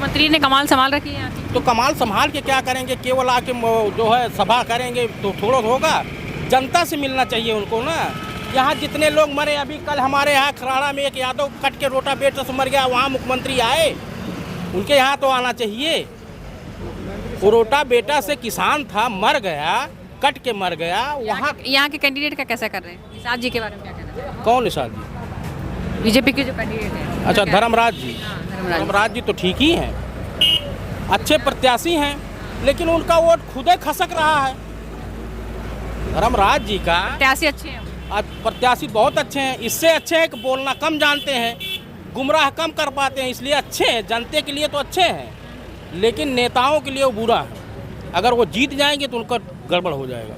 मुख्यमंत्री ने कमाल संभाल रखी है यहाँ की। तो कमाल संभाल के क्या करेंगे, केवल आके जो है सभा करेंगे तो थोड़ा होगा। जनता से मिलना चाहिए उनको ना। यहाँ जितने लोग मरे, अभी कल हमारे यहाँ खराड़ा में एक यादव कट के रोटावेटर से मर गया, वहाँ मुख्यमंत्री आए, उनके यहाँ तो आना चाहिए। वो रोटावेटर से किसान था, मर गया, कट के मर गया। वहाँ यहाँ के कैंडिडेट का कैसा कर रहे हैं? निषाद जी के बारे में क्या कहना है? कौन निषाद जी? बीजेपी के जो कैंडिडेट हैं। अच्छा, धर्मराज जी। धर्मराज। धर्मराज जी तो ठीक ही हैं, अच्छे प्रत्याशी हैं, लेकिन उनका वोट खुद ही खसक रहा है। धर्मराज जी का प्रत्याशी अच्छे हैं। प्रत्याशी बहुत अच्छे हैं, इससे अच्छे हैं कि बोलना कम जानते हैं, गुमराह कम कर पाते हैं, इसलिए अच्छे हैं। जनता के लिए तो अच्छे हैं, लेकिन नेताओं के लिए वो बुरा है। अगर वो जीत जाएंगे तो उनका गड़बड़ हो जाएगा,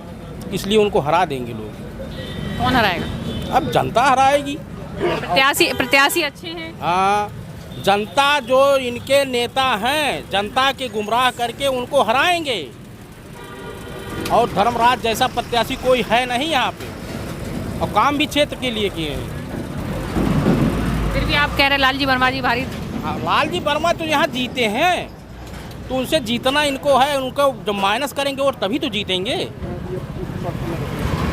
इसलिए उनको हरा देंगे लोग। कौन हराएगा? अब जनता हराएगी। प्रत्याशी अच्छे हैं। हाँ, जनता जो इनके नेता हैं, जनता के गुमराह करके उनको हराएंगे। और धर्मराज जैसा प्रत्याशी कोई है नहीं यहाँ पे, और काम भी क्षेत्र के लिए किए हैं। फिर भी आप कह रहे लालजी वर्मा जी भारी। हाँ, लालजी वर्मा तो यहाँ जीते हैं, तो उनसे जीतना इनको है। उनको जब माइनस करेंगे और तभी तो जीतेंगे।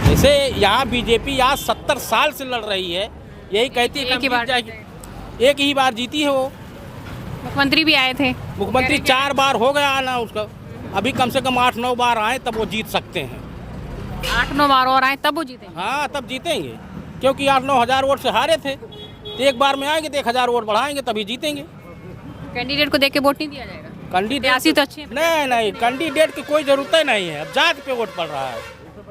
जैसे यहाँ बीजेपी आज 70 साल से लड़ रही है, यही कहती है एक ही बार जीती है। वो मुख्यमंत्री भी आए थे, मुख्यमंत्री 4 बार हो गया आना उसका, अभी कम से कम 8-9 बार आए तब वो जीत सकते हैं। 8-9 बार और आए तब वो जीतेंगे। हाँ, तब जीतेंगे, क्योंकि 8-9 हज़ार वोट से हारे थे, तो एक बार में आएंगे तो 1,000 वोट बढ़ाएंगे तभी जीतेंगे। कैंडिडेट को देख के वोट नहीं दिया जाएगा? कैंडिडेट तो अच्छे हैं। नहीं, कैंडिडेट की कोई जरूरत ही नहीं है। अब जात पे वोट पड़ रहा है।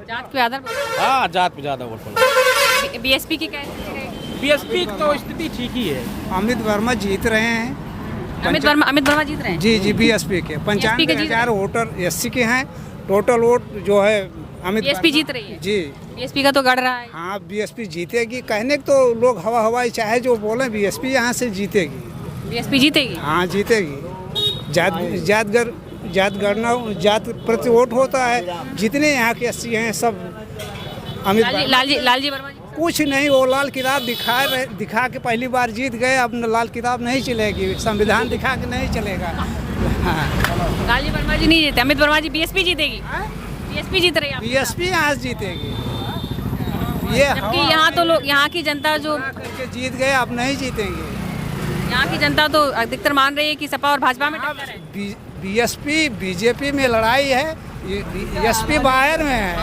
जात पे आधार? हाँ, जात पे ज़्यादा वोट पड़ रहा है। बीएसपी की क्या स्थिति रहेगी? बीएसपी की तो स्थिति ठीक ही है। अमित वर्मा जीत रहे हैं। अमित वर्मा जीत रहे हैं। जी बीएसपी के 95,000 वोटर एससी के हैं। टोटल वोट जो है अमित बीएसपी जीत रही है। जी बीएसपी का तो गढ़ रहा है। हाँ, बीएसपी जीतेगी। कहने को तो लोग हवाई चाहे जो बोले, बीएसपी यहाँ से जीतेगी। बीएसपी जीतेगी? हाँ, जीतेगी। जात प्रति वोट होता है। जितने यहाँ के एससी हैं सब अमित लालजी वर्मा जी कुछ नहीं, वो लाल किताब दिखा के पहली बार जीत गए। अब लाल किताब नहीं चलेगी, संविधान दिखा के नहीं चलेगा। हाँ। लालजी वर्मा जी नहीं जीते, अमित वर्मा जी। बीएसपी जीतेगी? बीएसपी जीत रही है। बीएसपी यहाँ जीतेगी। ये जबकि यहाँ तो लोग, यहाँ की जनता जो करके जीत गए, अब नहीं जीतेंगे। यहाँ की जनता तो अधिकतर मान रही है कि सपा और भाजपा में टक्कर है। बीएसपी बीजेपी में लड़ाई है, एसपी बाहर में है।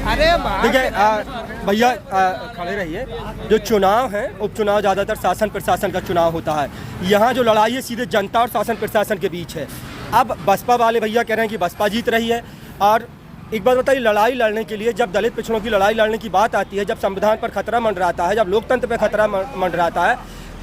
अरे ठीक है भैया, खड़े रहिए। जो चुनाव है, उपचुनाव ज़्यादातर शासन प्रशासन का चुनाव होता है। यहाँ जो लड़ाई है सीधे जनता और शासन प्रशासन के बीच है। अब बसपा वाले भैया कह रहे हैं कि बसपा जीत रही है। और एक बात बताइए, लड़ाई लड़ने के लिए जब दलित पिछड़ों की लड़ाई लड़ने की बात आती है, जब संविधान पर खतरा मंडराता है, जब लोकतंत्र पर खतरा मंडराता है,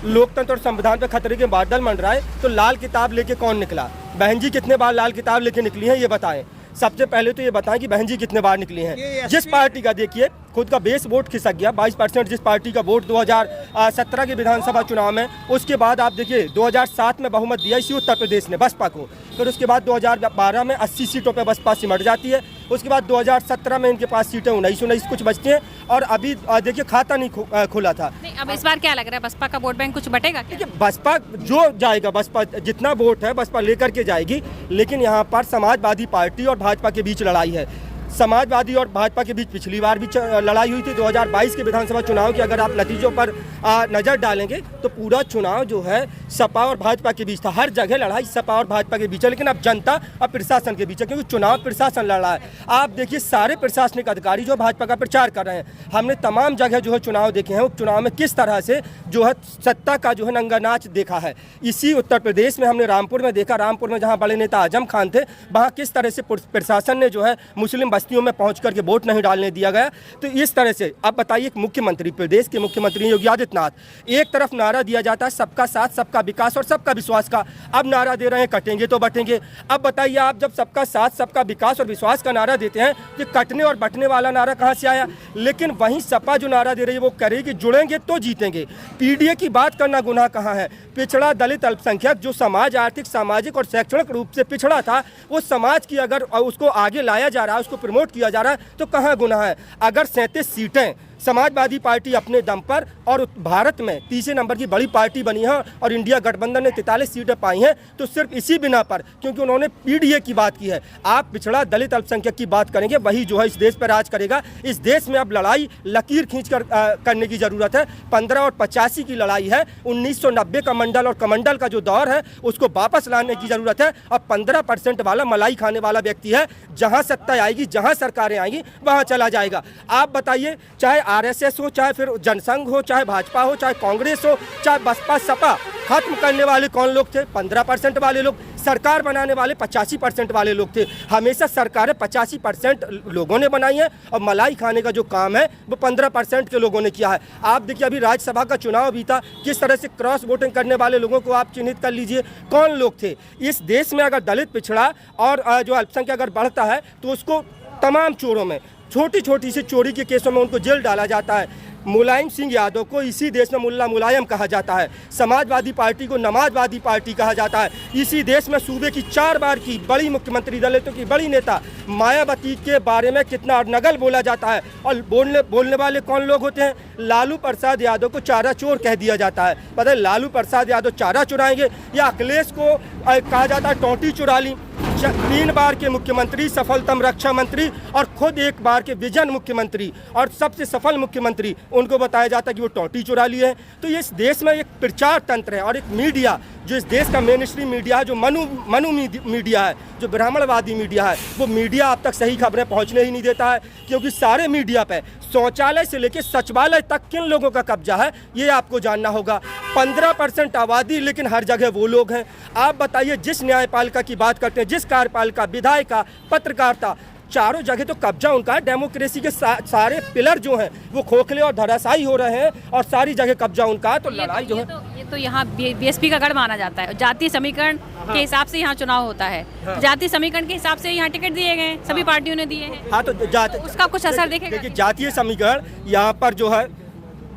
लोकतंत्र और संविधान पर खतरे के बादल मंडराए, तो लाल किताब लेके कौन निकला? बहन जी कितने बार लाल किताब लेके निकली हैं, ये बताएं। सबसे पहले तो ये बताएं कि बहन जी कितने बार निकली हैं। जिस पार्टी का देखिए खुद का बेस वोट खिसक गया 22%, जिस पार्टी का वोट 2017 के विधानसभा चुनाव में, उसके बाद आप देखिए 2007 में बहुमत दिया इसी उत्तर प्रदेश ने बसपा को। फिर उसके बाद 2012 में 80 सीटों पर बसपा सिमट जाती है। उसके बाद 2017 में इनके पास सीटें 19 कुछ बचती हैं। और अभी देखिए खाता नहीं खुला था। अब इस बार क्या लग रहा है, बसपा का वोट बैंक कुछ बटेगा? देखिए बसपा जो जाएगा, बसपा जितना वोट है बसपा लेकर के जाएगी। लेकिन यहाँ पर समाजवादी पार्टी और भाजपा के बीच लड़ाई है। समाजवादी और भाजपा के बीच पिछली बार भी लड़ाई हुई थी 2022 के विधानसभा चुनाव की। अगर आप नतीजों पर नज़र डालेंगे तो पूरा चुनाव जो है सपा और भाजपा के बीच था। हर जगह लड़ाई सपा और भाजपा के बीच है, लेकिन अब जनता और प्रशासन के बीच है, क्योंकि चुनाव प्रशासन लड़ रहा है। आप देखिए सारे प्रशासनिक अधिकारी जो भाजपा का प्रचार कर रहे हैं, हमने तमाम जगह जो है चुनाव देखे हैं, उपचुनाव में किस तरह से जो है सत्ता का जो है नंगा नाच देखा है। इसी उत्तर प्रदेश में हमने रामपुर में देखा, रामपुर में जहाँ बड़े नेता आजम खान थे, वहाँ किस तरह से प्रशासन ने जो है मुस्लिम बस्तियों में पहुंच करके वोट नहीं डालने दिया गया। तो इस तरह से अब बताइए, मुख्यमंत्री, प्रदेश के मुख्यमंत्री योगी आदित्यनाथ, एक तरफ नारा दिया जाता है सबका साथ सबका विकास और सबका विश्वास का, अब नारा दे रहे हैं कटेंगे तो बटेंगे। अब बताइए, आप जब सबका साथ सबका विकास और विश्वास का नारा देते हैं, कि कटने और बटने वाला नारा कहाँ से आया? लेकिन वहीं सपा जो नारा दे रही है वो करेगी जुड़ेंगे तो जीतेंगे। पीडीए की बात करना गुनाह कहाँ है? पिछड़ा दलित अल्पसंख्यक जो समाज आर्थिक सामाजिक और शैक्षणिक रूप से पिछड़ा था, वो समाज की अगर उसको आगे लाया जा रहा है, उसको प्रमोट किया जा रहा है, तो कहाँ गुनाह है? अगर 37 सीटें समाजवादी पार्टी अपने दम पर और भारत में तीसरे नंबर की बड़ी पार्टी बनी है और इंडिया गठबंधन ने 43 सीटें पाई हैं, तो सिर्फ इसी बिना पर क्योंकि उन्होंने पीडीए की बात की है। आप पिछड़ा दलित अल्पसंख्यक की बात करेंगे, वही जो है इस देश पर राज करेगा। इस देश में अब लड़ाई लकीर खींच कर करने की ज़रूरत है। 15 और 85 की लड़ाई है। 1990 का मंडल और कमंडल का जो दौर है उसको वापस लाने की ज़रूरत है। अब 15% वाला मलाई खाने वाला व्यक्ति है, जहाँ सत्ता आएगी, जहाँ सरकारें आएंगी वहाँ चला जाएगा। आप बताइए, चाहे आरएसएस हो, चाहे फिर जनसंघ हो, चाहे भाजपा हो, चाहे कांग्रेस हो, चाहे बसपा सपा, खत्म करने वाले कौन लोग थे? 15% वाले लोग। सरकार बनाने वाले 85% वाले लोग थे। हमेशा सरकारें 85% लोगों ने बनाई है और मलाई खाने का जो काम है वो 15% के लोगों ने किया है। आप देखिए अभी राज्यसभा का चुनाव भी था, किस तरह से क्रॉस वोटिंग करने वाले लोगों को आप चिन्हित कर लीजिए कौन लोग थे। इस देश में अगर दलित पिछड़ा और जो अल्पसंख्यक अगर बढ़ता है तो उसको तमाम चोरों में, छोटी छोटी सी चोरी के केसों में उनको जेल डाला जाता है। मुलायम सिंह यादव को इसी देश में मुल्ला मुलायम कहा जाता है। समाजवादी पार्टी को नमाजवादी पार्टी कहा जाता है। इसी देश में सूबे की 4 बार की बड़ी मुख्यमंत्री, दलितों की बड़ी नेता मायावती के बारे में कितना नगल बोला जाता है। और बोलने वाले कौन लोग होते हैं? लालू प्रसाद यादव को चारा चोर कह दिया जाता है। पता है लालू प्रसाद यादव चारा चुराएंगे, या अखिलेश को कहा जाता है टोंटी चुरा ली। 3 बार के मुख्यमंत्री, सफलतम रक्षा मंत्री और खुद 1 बार के विजन मुख्यमंत्री और सबसे सफल मुख्यमंत्री, उनको बताया जाता है कि वो टोंटी चुरा लिए हैं। तो ये इस देश में एक प्रचार तंत्र है और एक मीडिया जो इस देश का मेन स्ट्रीम मीडिया है, जो मनु मीडिया है, जो ब्राह्मणवादी मीडिया है, वो मीडिया अब तक सही खबरें पहुंचने ही नहीं देता है। क्योंकि सारे मीडिया पे शौचालय से लेकर सचिवालय तक किन लोगों का कब्जा है ये आपको जानना होगा। 15% आबादी, लेकिन हर जगह वो लोग हैं। आप बताइए, जिस न्यायपालिका की बात करते हैं, जिस कार्यपालिका, विधायिका, पत्रकारिता, चारों जगह तो कब्जा उनका है। डेमोक्रेसी के सारे पिलर जो हैं वो खोखले और धराशायी हो रहे हैं और सारी जगह कब्जा उनका है। तो लड़ाई जो है ये तो यहाँ बीएसपी का गढ़ माना जाता है। जातीय समीकरण के हिसाब से यहाँ चुनाव होता है। जातीय समीकरण के हिसाब से यहाँ टिकट दिए गए, सभी पार्टियों ने दिए हैं। हाँ, तो उसका कुछ असर देखेगा? देखिए, जातीय समीकरण यहाँ पर जो है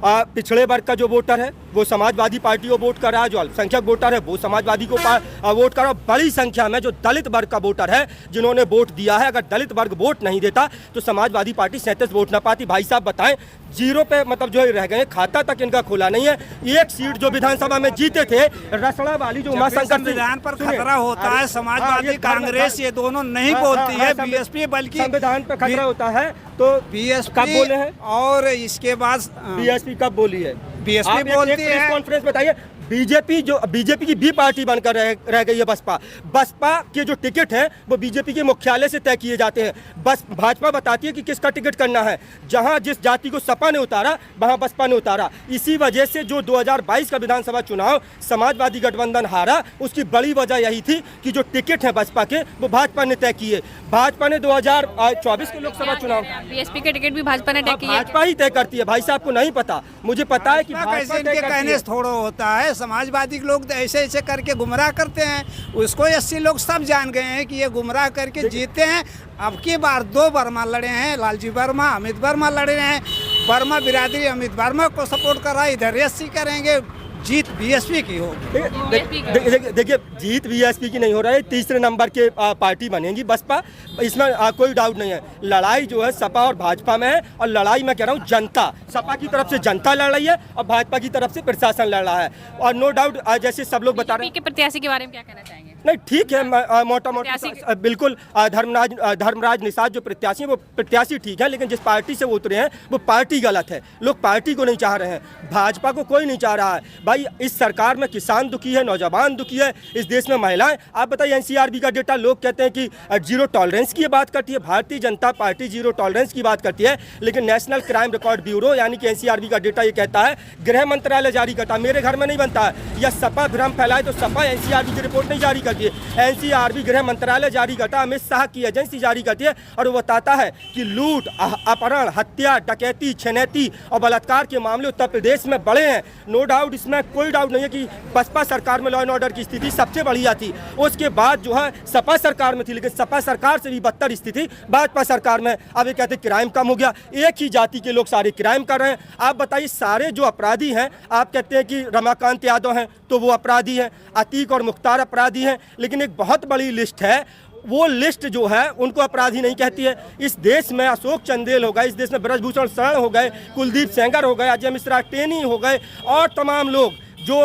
पिछड़े वर्ग का जो वोटर है वो समाजवादी पार्टी को वोट कर रहा है, जो अल्पसंख्यक वोटर है वो समाजवादी को वोट कर रहा है। बड़ी संख्या में जो दलित वर्ग का वोटर है जिन्होंने वोट दिया है, अगर दलित वर्ग वोट नहीं देता तो समाजवादी पार्टी 37 वोट ना पाती। भाई साहब बताएं, जीरो पे मतलब जो रह गए, खाता तक इनका खुला नहीं है। 1 सीट जो विधानसभा में जीते थे, रसड़ा वाली जो उमाशंकर संविधान पर खतरा होता है, समाजवादी कांग्रेस ये दोनों नहीं बोलती है, बीएसपी, बल्कि संविधान पर खतरा होता है तो बीएसपी कब बोले हैं? और इसके बाद बीएसपी कब बोली है? बीएसपी बोलती है। कॉन्फ्रेंस बताइए। बीजेपी की भी पार्टी बनकर रह गई है बसपा के जो टिकट है वो बीजेपी के मुख्यालय से तय किए जाते हैं। बस भाजपा बताती है कि किसका टिकट करना है। जहां जिस जाति को सपा ने उतारा वहां बसपा ने उतारा। इसी वजह से जो 2022 का विधानसभा चुनाव समाजवादी गठबंधन हारा, उसकी बड़ी वजह यही थी कि जो टिकट है बसपा के वो भाजपा ने तय किए। भाजपा ने 2024 के लोकसभा चुनाव, बीएसपी के टिकट भी भाजपा ने तय किए। भाजपा ही तय करती है। भाई साहब को नहीं पता, मुझे पता है कि भाजपा तय करती है। थोड़ा होता है, समाजवादी लोग तो ऐसे ऐसे करके गुमराह करते हैं। उसको 80 लोग सब जान गए हैं कि ये गुमराह करके जीते हैं। अब की बार 2 वर्मा लड़े हैं, लालजी वर्मा, अमित वर्मा लड़े हैं। वर्मा बिरादरी अमित वर्मा को सपोर्ट कर रहा है, इधर 80 करेंगे। जीत बीएसपी की हो। देखिए, जीत बीएसपी की नहीं हो रहा है। तीसरे नंबर के पार्टी बनेगी बसपा, इसमें कोई डाउट नहीं है। लड़ाई जो है सपा और भाजपा में है, और लड़ाई मैं कह रहा हूँ जनता, सपा की तरफ से जनता लड़ रही है और भाजपा की तरफ से प्रशासन लड़ रहा है। और नो डाउट जैसे सब लोग बता रहे हैं के प्रत्याशी के बारे में क्या कहना चाहेंगे? नहीं, ठीक है, मोटा मोटा बिल्कुल धर्मराज निषाद जो प्रत्याशी है वो प्रत्याशी ठीक है, लेकिन जिस पार्टी से वो उतरे हैं वो पार्टी गलत है। लोग पार्टी को नहीं चाह रहे हैं, भाजपा को कोई नहीं चाह रहा है। भाई इस सरकार में किसान दुखी है, नौजवान दुखी है, इस देश में महिलाएं। आप बताइए, एनसीआरबी का डेटा, लोग कहते हैं कि जीरो टॉलरेंस की बात करती है, Bharatiya Janata party zero tolerance की बात करती है, लेकिन नेशनल क्राइम रिकॉर्ड ब्यूरो यानी कि एनसीआरबी का डेटा ये कहता है, गृह मंत्रालय जारी करता है, मेरे घर में नहीं बनता है। या सपा भ्रम फैलाए तो सपा एनसीआरबी की रिपोर्ट नहीं जारी करती है, एनसीआरबी गृह मंत्रालय जारी करता है, अमित शाह की एजेंसी जारी करती है, और वो बताता है कि लूट, अपहरण, हत्या, डकैती, छेनैती और बलात्कार के मामले उत्तर प्रदेश में बढ़े हैं। नो डाउट, इसमें कोई डाउट नहीं है कि बसपा सरकार में लॉ एंड ऑर्डर की स्थिति सबसे बढ़िया थी। उसके बाद जो है सपा सरकार में थी, लेकिन सपा सरकार से भी बदतर स्थिति भाजपा सरकार में। अब ये कहते हैं क्राइम कम हो गया, एक ही जाति के लोग सारे क्राइम कर रहे हैं। आप बताइए, सारे जो अपराधी हैं, आप कहते हैं कि रमाकांत यादव हैं तो वो अपराधी हैं, अतीक और मुख्तार अपराधी हैं, लेकिन एक बहुत बड़ी लिस्ट है वो लिस्ट जो है उनको अपराधी नहीं कहती है। इस देश में अशोक चंदेल हो गए, इस देश में ब्रजभूषण शरण हो गए, कुलदीप सेंगर हो गए, अजय मिश्रा टेनी हो गए और तमाम लोग जो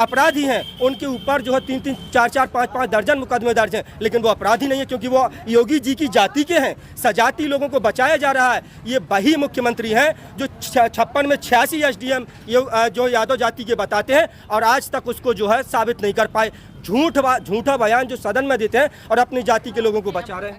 अपराधी हैं उनके ऊपर जो है 3-3, 4-4, 5-5 दर्जन मुकदमे दर्ज हैं, लेकिन वो अपराधी नहीं है क्योंकि वो योगी जी की जाति के हैं। सजाती लोगों को बचाया जा रहा है। ये वही मुख्यमंत्री हैं जो 56 में 86 SDM जो यादव जाति के बताते हैं और आज तक उसको जो है साबित नहीं कर पाए। झूठा बयान जो सदन में देते हैं और अपनी जाति के लोगों को बचा रहे हैं।